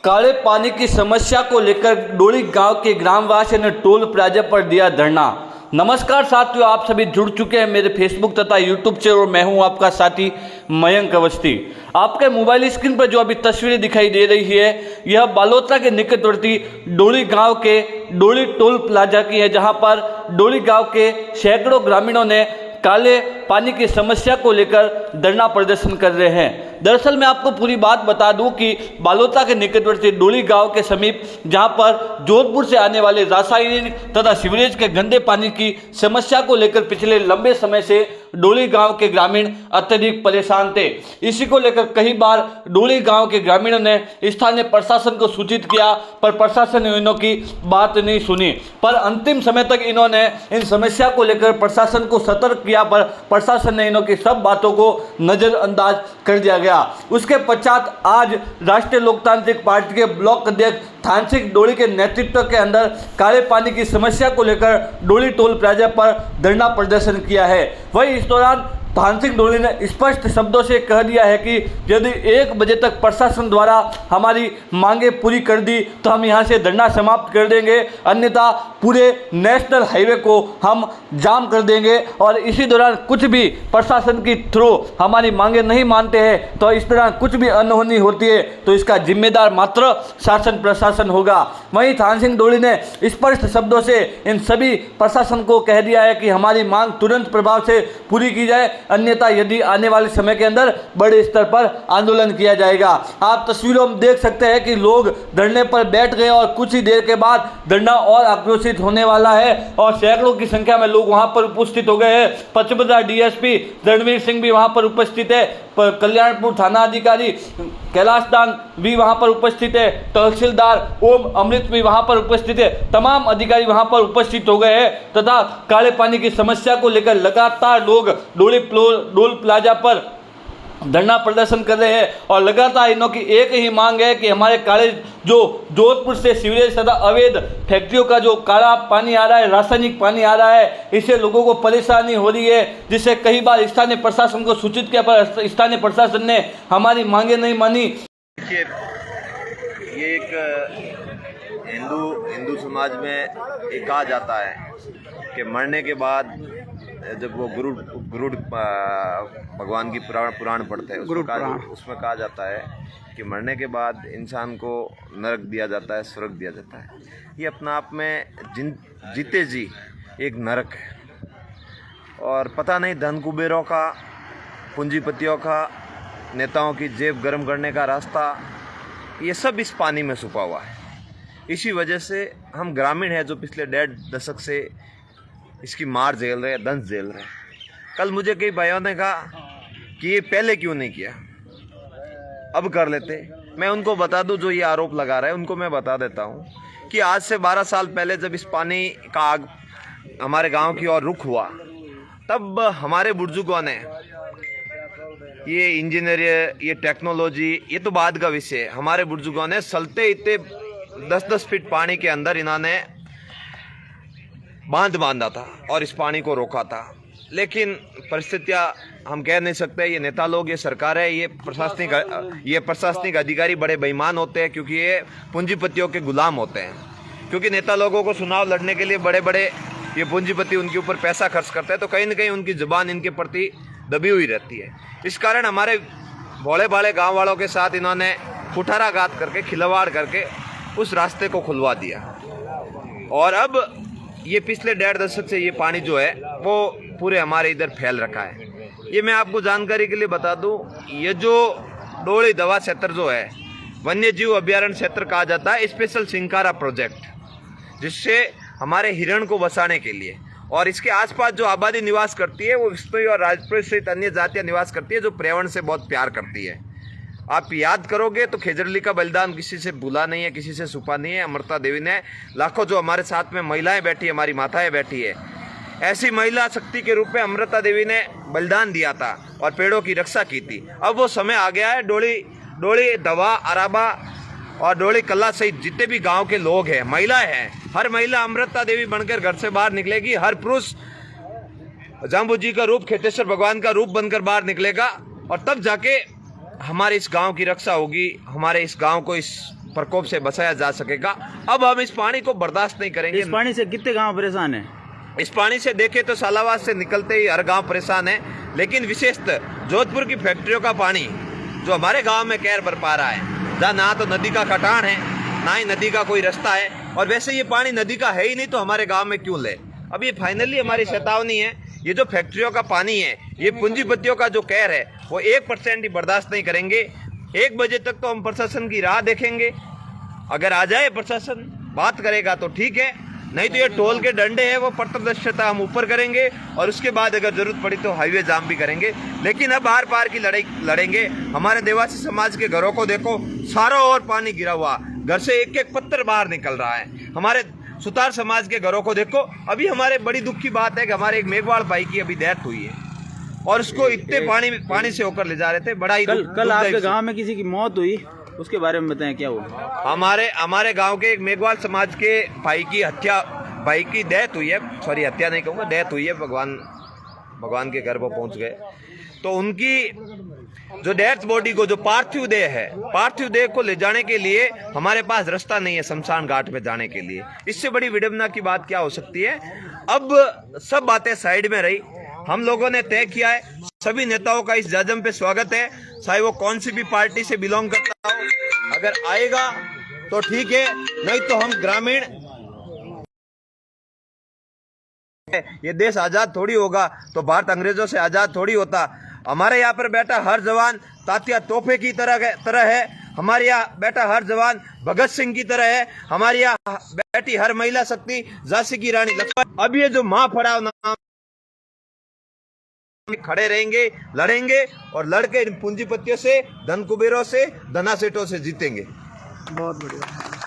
काले पानी की समस्या को लेकर डोली गांव के ग्रामवासियों ने टोल प्लाजा पर दिया धरना। नमस्कार साथियों, आप सभी जुड़ चुके हैं मेरे फेसबुक तथा यूट्यूब से और मैं हूं आपका साथी मयंक अवस्थी। आपके मोबाइल स्क्रीन पर जो अभी तस्वीरें दिखाई दे रही है यह बालोतरा के निकटवर्ती डोली गांव के डोली टोल प्लाजा की है, जहां पर डोली गांव के सैकड़ों ग्रामीणों ने काले पानी की समस्या को लेकर धरना प्रदर्शन कर रहे हैं। दरअसल मैं आपको पूरी बात बता दूं कि बालोतरा के निकटवर्ती डोली गांव के समीप, जहां पर जोधपुर से आने वाले रासायनिक तथा सीवरेज के गंदे पानी की समस्या को लेकर पिछले लंबे समय से डोली गांव के ग्रामीण अत्यधिक परेशान थे। इसी को लेकर कई बार डोली गांव के ग्रामीणों ने स्थानीय प्रशासन को सूचित किया, पर प्रशासन ने इन्हों की बात नहीं सुनी। पर अंतिम समय तक इन्होंने इन समस्या को लेकर प्रशासन को सतर्क किया, पर प्रशासन ने इन्हों की सब बातों को नज़रअंदाज कर दिया गया। उसके पश्चात आज राष्ट्रीय लोकतांत्रिक पार्टी के ब्लॉक अध्यक्ष थान सिंह डोली के नेतृत्व के अंदर काले पानी की समस्या को लेकर डोली टोल प्लाजा पर धरना प्रदर्शन किया है। वहीं इस दौरान थान सिंह डोली ने स्पष्ट शब्दों से कह दिया है कि यदि 1 बजे तक प्रशासन द्वारा हमारी मांगे पूरी कर दी तो हम यहां से धरना समाप्त कर देंगे, अन्यथा पूरे नेशनल हाईवे को हम जाम कर देंगे। और इसी दौरान कुछ भी प्रशासन की थ्रू हमारी मांगे नहीं मानते हैं तो इस तरह कुछ भी अनहोनी होती है तो इसका जिम्मेदार मात्र शासन प्रशासन होगा। वहीं थान सिंह डोली ने स्पष्ट शब्दों से इन सभी प्रशासन को कह दिया है कि हमारी मांग तुरंत प्रभाव से पूरी की जाए, अन्यथा यदि आने वाले समय के अंदर बड़े स्तर पर आंदोलन किया जाएगा। आप तस्वीरों में देख सकते हैं कि लोग धरने पर बैठ गए और कुछ ही देर के बाद धरना और आक्रोशित होने वाला है और सैकड़ों की संख्या में लोग वहां पर उपस्थित हो गए हैं। पश्चिम बंगाल डीएसपी रणवीर सिंह भी वहां पर उपस्थित है, कल्याणपुर थाना अधिकारी कैलाश दान भी वहां पर उपस्थित है, तहसीलदार ओम अमृत भी वहां पर उपस्थित है, तमाम अधिकारी वहां पर उपस्थित हो गए हैं तथा काले पानी की समस्या को लेकर लगातार लोग टोल प्लाजा पर धरना प्रदर्शन कर रहे हैं। और लगातार इन्हों की एक ही मांग है कि हमारे काले जो जोधपुर से सीवरेज तथा अवैध फैक्ट्रियों का जो काला पानी आ रहा है, रासायनिक पानी आ रहा है, इससे लोगों को परेशानी हो रही है, जिससे कई बार स्थानीय प्रशासन को सूचित किया पर स्थानीय प्रशासन ने हमारी मांगे नहीं मानी। देखिए, ये एक हिंदू समाज में एक कहा जाता है कि मरने के बाद जब वो गुरुड़ भगवान की पुराण पढ़ते हैं उसमें कहा जाता है कि मरने के बाद इंसान को नरक दिया जाता है, स्वर्ग दिया जाता है। ये अपना आप में जीते जी एक नरक है। और पता नहीं धन कुबेरों का, पूंजीपतियों का, नेताओं की जेब गर्म करने का रास्ता, ये सब इस पानी में छुपा हुआ है। इसी वजह से हम ग्रामीण हैं जो पिछले 1.5 दशक से इसकी मार झेल रहे हैं, दंश झेल रहे हैं। कल मुझे कई भाइयों ने कहा कि ये पहले क्यों नहीं किया, अब कर लेते। मैं उनको बता दूं जो ये आरोप लगा रहे हैं, उनको मैं बता देता हूं कि आज से 12 साल पहले जब इस पानी का आग हमारे गांव की ओर रुख हुआ, तब हमारे बुजुर्गों ने ये इंजीनियर, ये टेक्नोलॉजी, ये तो बाद का विषय है, हमारे बुजुर्गों ने सलते इतने 10-10 फीट पानी के अंदर इन्होंने बांध बांधा था और इस पानी को रोका था। लेकिन परिस्थितियां हम कह नहीं सकते, ये नेता लोग, ये सरकार है, ये प्रशासनिक अधिकारी बड़े बेईमान होते हैं, क्योंकि ये पूंजीपतियों के गुलाम होते हैं। क्योंकि नेता लोगों को चुनाव लड़ने के लिए बड़े बड़े ये पूंजीपति उनके ऊपर पैसा खर्च करते हैं, तो कहीं ना कहीं उनकी जुबान इनके प्रति दबी हुई रहती है। इस कारण हमारे भोले भाले गाँव वालों के साथ इन्होंने कुठाराघात करके, खिलवाड़ करके उस रास्ते को खुलवा दिया। और अब ये पिछले 1.5 दशक से ये पानी जो है वो पूरे हमारे इधर फैल रखा है। ये मैं आपको जानकारी के लिए बता दूं, ये जो डोली दवा क्षेत्र जो है वन्य जीव अभ्यारण्य क्षेत्र कहा जाता है, स्पेशल सिंकारा प्रोजेक्ट, जिससे हमारे हिरण को बचाने के लिए, और इसके आसपास जो आबादी निवास करती है वो विष्णु और राजपूत सहित अन्य जातियाँ निवास करती है जो पर्यावरण से बहुत प्यार करती है। आप याद करोगे तो खेजड़ली का बलिदान किसी से भूला नहीं है, किसी से छुपा नहीं है। अमृता देवी ने लाखों, जो हमारे साथ में महिलाएं बैठी है, हमारी माताएं बैठी है, ऐसी महिला शक्ति के रूप में अमृता देवी ने बलिदान दिया था और पेड़ों की रक्षा की थी। अब वो समय आ गया है, डोली दवा, अराबा और डोली कल्ला सहित जितने भी गाँव के लोग हैं, महिलाएं हैं, हर महिला अमृता देवी बनकर घर से बाहर निकलेगी, हर पुरुष जाम्बू जी का रूप, खेतेश्वर भगवान का रूप बनकर बाहर निकलेगा, और तब जाके हमारे इस गांव की रक्षा होगी, हमारे इस गांव को इस प्रकोप से बचाया जा सकेगा। अब हम इस पानी को बर्दाश्त नहीं करेंगे। इस पानी से कितने गांव परेशान हैं? इस पानी से देखें तो सालावाद से निकलते ही हर गांव परेशान है, लेकिन विशेषतः जोधपुर की फैक्ट्रियों का पानी जो हमारे गांव में कहर बरपा रहा है, जहाँ ना तो नदी का कटान है, ना ही नदी का कोई रास्ता है, और वैसे ये पानी नदी का है ही नहीं तो हमारे गांव में क्यों ले। अब ये फाइनली हमारी चेतावनी है, ये जो फैक्ट्रियों का पानी है, ये पूंजीपतियों का जो कहर है वो 1% ही बर्दाश्त नहीं करेंगे। 1 बजे तक तो हम प्रशासन की राह देखेंगे, अगर आ जाए प्रशासन बात करेगा तो ठीक है, नहीं तो ये टोल के डंडे हैं वो पारदर्शिता हम ऊपर करेंगे, और उसके बाद अगर जरूरत पड़ी तो हाईवे जाम भी करेंगे। लेकिन अब आर पार की लड़ाई लड़ेंगे। हमारे देवासी समाज के घरों को देखो, सारों ओर पानी गिरा हुआ, घर से एक एक पत्थर बाहर निकल रहा है। हमारे सुतार समाज के घरों को देखो, अभी हमारे बड़ी दुख की बात है कि हमारे एक मेघवाल भाई की अभी डेथ हुई है, और उसको इतने पानी से होकर ले जा रहे थे। बड़ा ही कल आपके गांव में किसी की मौत हुई, उसके बारे में बताएं, क्या हुआ? हमारे गांव के एक मेघवाल समाज के भाई की डेथ हुई है, सॉरी हत्या नहीं कहूँगा, डेथ हुई है। भगवान के घर पर पहुंच गए, तो उनकी जो डेथ बॉडी को, जो पार्थिव देह है, पार्थिव देह को ले जाने के लिए हमारे पास रास्ता नहीं है शमशान घाट पे जाने के लिए। इससे बड़ी विडंबना की बात क्या हो सकती है। अब सब बातें साइड में रही, हम लोगों ने तय किया है, सभी नेताओं का इस जाजम पे स्वागत है, चाहे वो कौन सी भी पार्टी से बिलोंग करता हो। अगर आएगा तो ठीक है, नहीं तो हम ग्रामीण, ये देश आजाद थोड़ी होगा तो भारत अंग्रेजों से आजाद थोड़ी होता। हमारे यहाँ पर बैठा हर जवान तात्या तोहफे की तरह है, हमारे यहाँ बैठा हर जवान भगत सिंह की तरह है, हमारे यहाँ बैठी हर महिला शक्ति झांसी की रानी लक्ष्मीबाई। अब ये जो माँ पड़ाव नाम खड़े रहेंगे, लड़ेंगे, और लड़के इन पूंजीपतियों से, धन कुबेरों से, धना सेठों से जीतेंगे। बहुत बढ़िया।